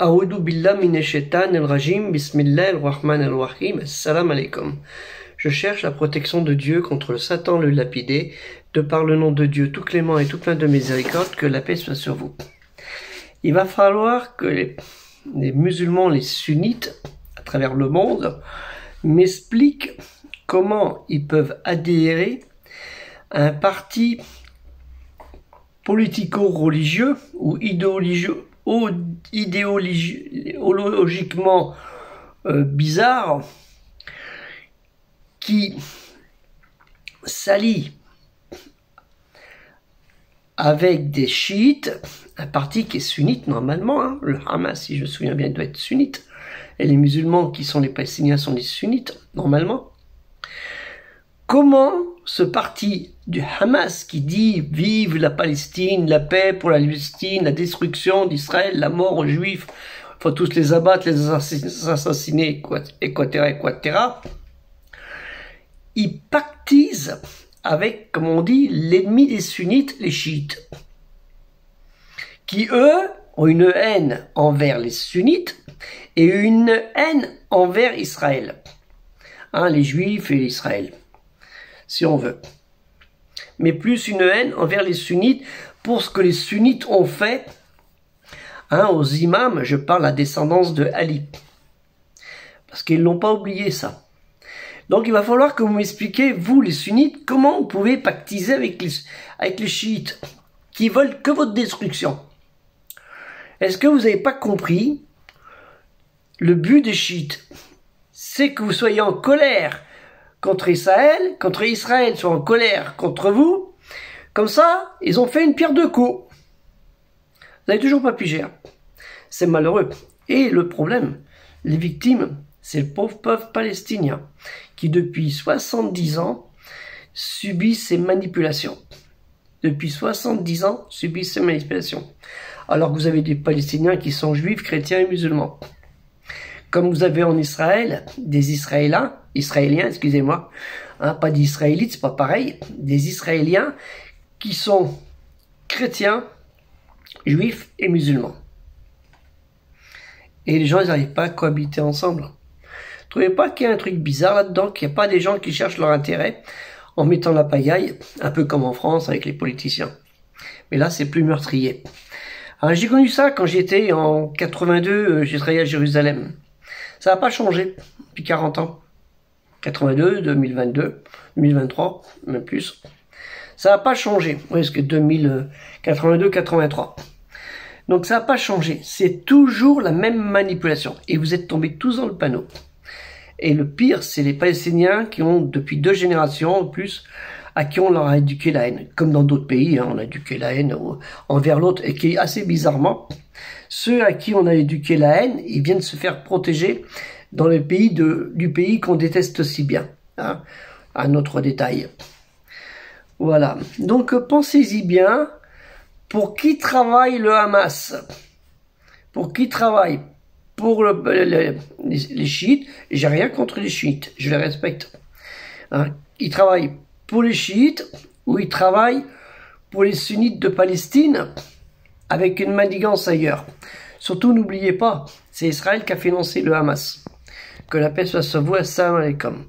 A'oudou billah minash shaitanir rajim, bismillahir rahmanir rahim, assalamu alaikum. Je cherche la protection de Dieu contre le Satan le lapidé, de par le nom de Dieu tout clément et tout plein de miséricorde, que la paix soit sur vous. Il va falloir que les musulmans, les sunnites, à travers le monde, m'expliquent comment ils peuvent adhérer à un parti politico-religieux ou idéologiquement bizarre qui s'allie avec des chiites, un parti qui est sunnite normalement, hein, le Hamas, si je me souviens bien, doit être sunnite, et les musulmans qui sont les Palestiniens sont des sunnites normalement. Comment ce parti du Hamas qui dit « Vive la Palestine, la paix pour la Palestine, la destruction d'Israël, la mort aux Juifs, il faut tous les abattre, les assassiner, etc. » il pactise avec, comme on dit, l'ennemi des sunnites, les chiites, qui eux ont une haine envers les sunnites et une haine envers Israël, hein, les Juifs et Israël, si on veut. Mais plus une haine envers les sunnites pour ce que les sunnites ont fait, hein, aux imams, je parle la descendance de Ali, parce qu'ils n'ont pas oublié ça. Donc il va falloir que vous m'expliquiez, vous les sunnites, comment vous pouvez pactiser avec les chiites, qui veulent que votre destruction. Est-ce que vous n'avez pas compris le but des chiites? C'est que vous soyez en colère contre Israël soit en colère contre vous. Comme ça, ils ont fait une pierre deux coups. Vous n'avez toujours pas pigé. C'est malheureux. Et le problème, les victimes, c'est le pauvre peuple palestinien qui, depuis 70 ans, subit ces manipulations. Depuis 70 ans, subit ces manipulations. Alors que vous avez des Palestiniens qui sont juifs, chrétiens et musulmans. Comme vous avez en Israël des Israéliens, excusez-moi, hein, pas d'Israélites, c'est pas pareil, des Israéliens qui sont chrétiens, juifs et musulmans. Et les gens, ils n'arrivent pas à cohabiter ensemble. Vous trouvez pas qu'il y a un truc bizarre là-dedans, qu'il n'y a pas des gens qui cherchent leur intérêt en mettant la pagaille, un peu comme en France avec les politiciens. Mais là, c'est plus meurtrier. Alors, j'ai connu ça quand j'étais en 82, j'ai travaillé à Jérusalem. Ça n'a pas changé depuis 40 ans. 82, 2022, 2023, même plus. Ça n'a pas changé. Oui, parce que 82, 83. Donc ça n'a pas changé. C'est toujours la même manipulation. Et vous êtes tombés tous dans le panneau. Et le pire, c'est les Palestiniens qui ont, depuis 2 générations en plus, à qui on leur a éduqué la haine. Comme dans d'autres pays, hein, on a éduqué la haine envers l'autre. Et qui, assez bizarrement, ceux à qui on a éduqué la haine, ils viennent se faire protéger dans le pays du pays qu'on déteste si bien. Hein, un autre détail. Voilà. Donc pensez-y bien. Pour qui travaille le Hamas? Pour qui travaille? Pour les chiites. J'ai rien contre les chiites. Je les respecte. Hein, ils travaillent pour les chiites ou ils travaillent pour les sunnites de Palestine avec une manigance ailleurs. Surtout, n'oubliez pas, c'est Israël qui a financé le Hamas. Que la paix soit sur vous, assalamu alaikum.